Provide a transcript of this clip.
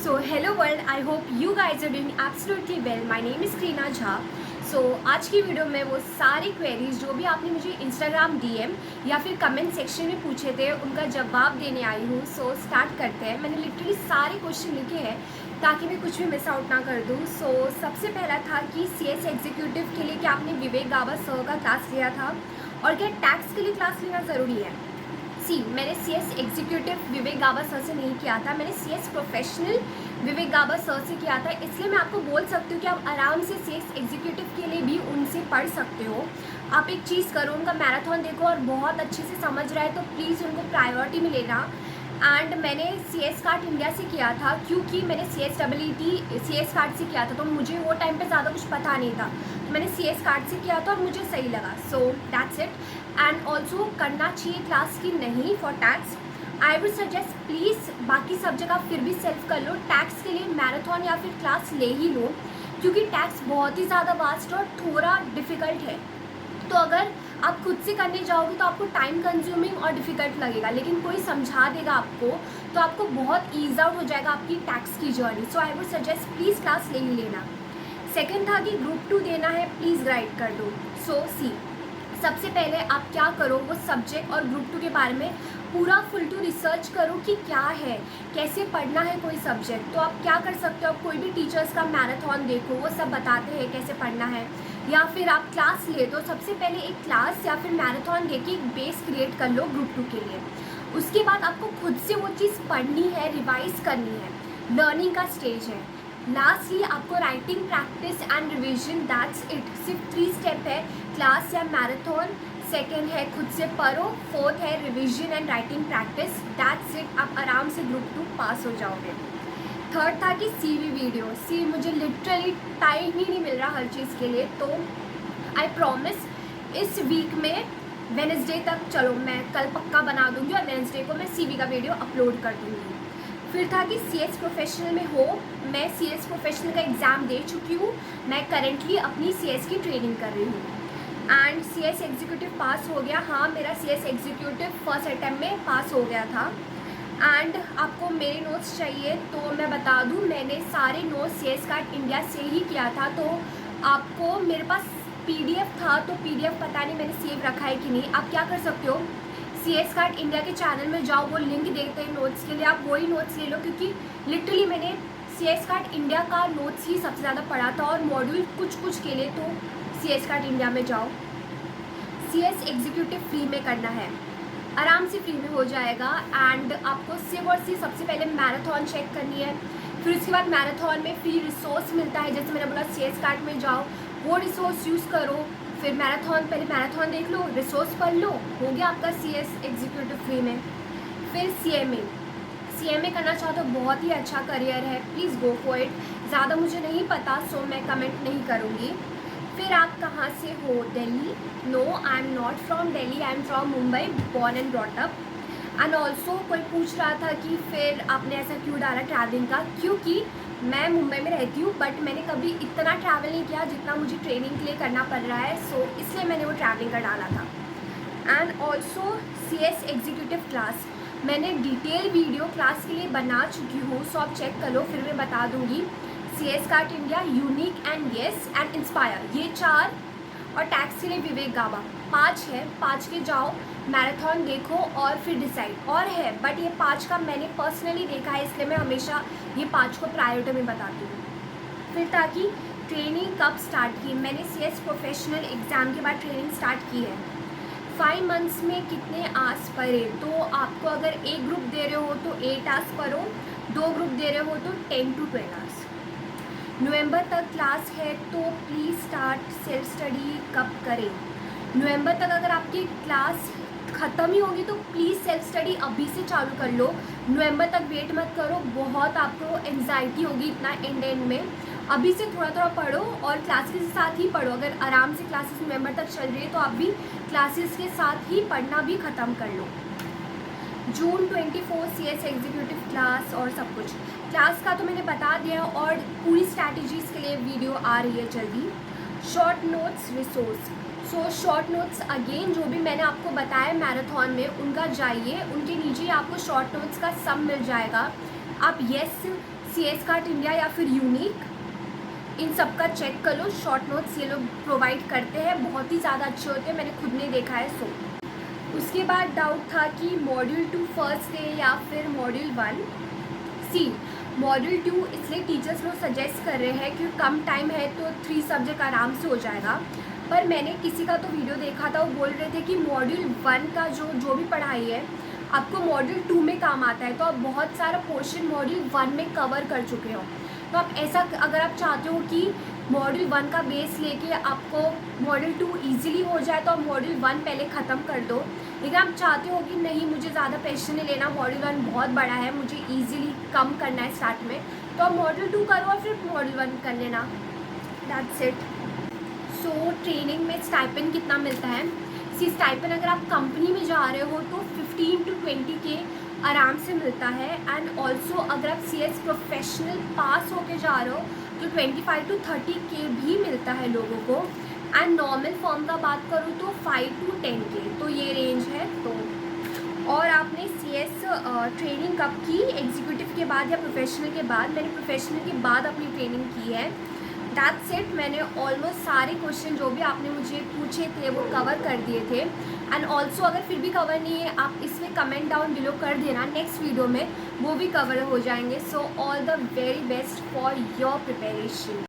So hello world, I hope you guys are doing absolutely well. My name is Krina Jha. So आज की video में वो सारी queries जो भी आपने मुझे इंस्टाग्राम डीएम या फिर कमेंट सेक्शन में पूछे थे उनका जवाब देने आई हूँ. सो स्टार्ट करते हैं. मैंने लिटरली सारे क्वेश्चन लिखे हैं ताकि मैं कुछ भी मिस आउट ना कर दूँ. सो सबसे पहला था कि सीएस एग्जीक्यूटिव के लिए क्या आपने विवेक गावा सर का क्लास लिया था और क्या टैक्स के लिए क्लास लेना ज़रूरी है. मैंने सीएस एग्जीक्यूटिव विवेक गावा सर से नहीं किया था, मैंने सीएस प्रोफेशनल विवेक गावा सर से किया था. इसलिए मैं आपको बोल सकती हूँ कि आप आराम से सीएस एग्जीक्यूटिव के लिए भी उनसे पढ़ सकते हो. आप एक चीज़ करो, उनका मैराथन देखो और बहुत अच्छे से समझ रहा है तो प्लीज़ उनको प्रायोरिटी में लेना. एंड मैंने सीएस कार्ड इंडिया से किया था क्योंकि मैंने सीएस कार्ड से किया था तो मुझे वो टाइम पे ज़्यादा कुछ पता नहीं था, तो मैंने सीएस कार्ड से किया था और मुझे सही लगा. So that's it. And also करना चाहिए क्लास की नहीं for tax. I would suggest please बाकी सब्जेक्ट आप फिर भी सेल्फ कर लो, टैक्स के लिए मैराथन या फिर क्लास ले ही लो क्योंकि टैक्स बहुत ही ज़्यादा वास्ट और थोड़ा डिफ़िकल्ट है. तो अगर आप खुद से करने जाओगे तो आपको टाइम कंज्यूमिंग और डिफ़िकल्ट लगेगा, लेकिन कोई समझा देगा आपको तो आपको बहुत ईज आउट हो जाएगा आपकी टैक्स की journey. So I would suggest please class ले ही लेना. सेकेंड था कि ग्रुप 2 देना है, प्लीज़ राइट कर दो. सो सबसे पहले आप क्या करो, वो सब्जेक्ट और ग्रुप 2 के बारे में पूरा फुल टू रिसर्च करो कि क्या है, कैसे पढ़ना है कोई सब्जेक्ट. तो आप क्या कर सकते हो, आप कोई भी टीचर्स का मैराथन देखो, वो सब बताते हैं कैसे पढ़ना है, या फिर आप क्लास ले दो. सबसे पहले एक क्लास या फिर मैराथन देके एक बेस क्रिएट कर लो ग्रुप 2 के लिए. उसके बाद आपको खुद से वो चीज़ पढ़नी है, रिवाइज करनी है, लर्निंग का स्टेज है. लास्टली आपको writing practice and revision, that's it. सिर्फ 3 स्टेप है, क्लास या मैराथन. सेकेंड है खुद से पढ़ो, फोर्थ है revision and writing practice. That's it. आप आराम से ग्रुप 2 पास हो जाओगे. थर्ड था कि सीवी वीडियो. मुझे लिटरली टाइम ही नहीं मिल रहा हर चीज़ के लिए, तो आई प्रॉमिस इस वीक में वेडनेसडे तक, चलो मैं कल पक्का बना दूंगी और वेडनेसडे को मैं सीवी का वीडियो अपलोड कर दूंगी. फिर था कि सीएस प्रोफेशनल में हो, मैं सीएस प्रोफेशनल का एग्ज़ाम दे चुकी हूँ, मैं करेंटली अपनी सीएस की ट्रेनिंग कर रही हूँ. एंड सीएस एग्जीक्यूटिव पास हो गया. हाँ, मेरा सीएस एग्जीक्यूटिव फर्स्ट अटैम्प्ट में पास हो गया था. एंड आपको मेरे नोट्स चाहिए तो मैं बता दूँ, मैंने सारे नोट्स सीएस कार्ड इंडिया से ही किया था. तो आपको मेरे पास पीडीएफ था, तो पीडीएफ पता नहीं मैंने सेव रखा है कि नहीं. आप क्या कर सकते हो, सीएस कार्ड इंडिया के चैनल में जाओ, वो लिंक देते हैं नोट्स के लिए, आप वही नोट्स ले लो क्योंकि लिटरली मैंने सीएस कार्ड इंडिया का नोट्स ही सबसे ज़्यादा पढ़ा था और मॉड्यूल कुछ के लिए. तो सीएस कार्ड इंडिया में जाओ. सीएस एग्जीक्यूटिव फ्री में करना है, आराम से फ्री में हो जाएगा. एंड आपको सिर्फ और सिर्फ सबसे पहले मैराथन चेक करनी है. फिर उसके बाद मैराथन में फ्री रिसोर्स मिलता है, जैसे मैंने बोला सीएस कार्ड में जाओ, वो रिसोर्स यूज़ करो. फिर मैराथन, पहले मैराथन देख लो, रिसोर्स पढ़ लो, हो गया आपका सीएस एग्जीक्यूटिव फ्री में. फिर सीएमए करना चाहो तो बहुत ही अच्छा करियर है, प्लीज़ गो फॉर इट. ज़्यादा मुझे नहीं पता सो मैं कमेंट नहीं करूँगी. फिर आप कहाँ से हो, Delhi? No, I am not from Delhi, I am from Mumbai, born and brought up. And also कोई पूछ रहा था कि फिर आपने ऐसा क्यों डाला ट्रैवलिंग का, क्योंकि मैं मुंबई में रहती हूँ बट मैंने कभी इतना ट्रैवल नहीं किया जितना मुझे ट्रेनिंग के लिए करना पड़ रहा है. सो इसलिए मैंने वो ट्रैवलिंग का डाला था. And also CS executive class मैंने डिटेल वीडियो क्लास के लिए बना चुकी हूँ, सो आप चेक कर लो, फिर मैं बता दूँगी. CS card India, unique and yes and inspire, ये 4, और टैक्स के लिए विवेक गावा, 5 है. 5 के जाओ, मैराथन देखो और फिर डिसाइड. और है बट ये 5 का मैंने पर्सनली देखा है, इसलिए मैं हमेशा ये 5 को प्रायोरिटी में बताती हूँ. फिर ताकि ट्रेनिंग कब स्टार्ट की, मैंने सीएस प्रोफेशनल एग्ज़ाम के बाद ट्रेनिंग स्टार्ट की है. 5 मंथ्स में कितने आवर्स पढ़े, तो आपको अगर एक ग्रुप दे रहे हो तो 8 आवर्स पढ़ो, 2 ग्रुप दे रहे हो तो 10 to 12 आवर्स. नवंबर तक क्लास है तो प्लीज़ स्टार्ट सेल्फ स्टडी कब करें. नवंबर तक अगर आपकी क्लास ख़त्म ही होगी तो प्लीज़ सेल्फ स्टडी अभी से चालू कर लो. नवंबर तक वेट मत करो, बहुत आपको एंजाइटी होगी इतना एंड में. अभी से थोड़ा पढ़ो और क्लासेस के साथ ही पढ़ो. अगर आराम से क्लासेस नवंबर तक चल रही है तो आप भी क्लासेस के साथ ही पढ़ना भी ख़त्म कर लो. जून 24 सीएस एग्जीक्यूटिव क्लास और सब कुछ. क्लास का तो मैंने बता दिया और पूरी स्ट्रैटेजीज़ के लिए वीडियो आ रही है जल्दी. Short notes resource, so short notes again जो भी मैंने आपको बताया मैराथन में उनका जाइए, उनके नीचे आपको शॉर्ट नोट्स का सब मिल जाएगा. आप येस, CS कार्ट इंडिया या फिर यूनिक, इन सब का चेक कर लो। शॉर्ट नोट्स ये लोग प्रोवाइड करते हैं, बहुत ही ज़्यादा अच्छे होते हैं, मैंने खुद ने देखा है। सो उसके बाद डाउट था कि मॉड्यूल 2 फर्स्ट डे या फिर मॉड्यूल 1। सी मॉड्यूल 2 इसलिए टीचर्स लोग सजेस्ट कर रहे हैं क्योंकि कम टाइम है तो 3 सब्जेक्ट आराम से हो जाएगा। पर मैंने किसी का तो वीडियो देखा था, वो बोल रहे थे कि मॉड्यूल 1 का जो भी पढ़ाई है आपको मॉड्यूल 2 में काम आता है, तो आप बहुत सारा पोर्शन मॉड्यूल 1 में कवर कर चुके हो। तो आप ऐसा अगर आप चाहते हो कि मॉड्यूल 1 का बेस लेके आपको मॉड्यूल 2 इजीली हो जाए तो आप मॉड्यूल 1 पहले ख़त्म कर दो। लेकिन आप चाहते हो कि नहीं मुझे ज़्यादा प्रेशर नहीं लेना, मॉड्यूल 1 बहुत बड़ा है, मुझे इजीली कम करना है स्टार्ट में, तो आप मॉड्यूल 2 करो और फिर मॉड्यूल 1 कर लेना। That's it. सो ट्रेनिंग में स्टाइपेंड कितना मिलता है? सी स्टाइपेंड अगर आप कंपनी में जा रहे हो तो 15 to 20 के आराम से मिलता है। एंड ऑल्सो अगर आप CS प्रोफेशनल पास होके जा रहे हो तो 25 to 30 के भी मिलता है लोगों को। एंड नॉर्मल फॉर्म का बात करूँ तो 5 to 10 के, तो ये रेंज है। तो और आपने CS ट्रेनिंग कब की? एग्जीक्यूटिव के बाद या प्रोफेशनल के बाद? मैंने प्रोफेशनल के बाद अपनी ट्रेनिंग की है। That's it. मैंने ऑलमोस्ट सारे क्वेश्चन जो भी आपने मुझे पूछे थे वो कवर कर दिए थे। एंड ऑल्सो अगर फिर भी कवर नहीं है आप इसमें कमेंट डाउन बिलो कर देना, नेक्स्ट वीडियो में वो भी कवर हो जाएंगे। So all the very best for your preparation.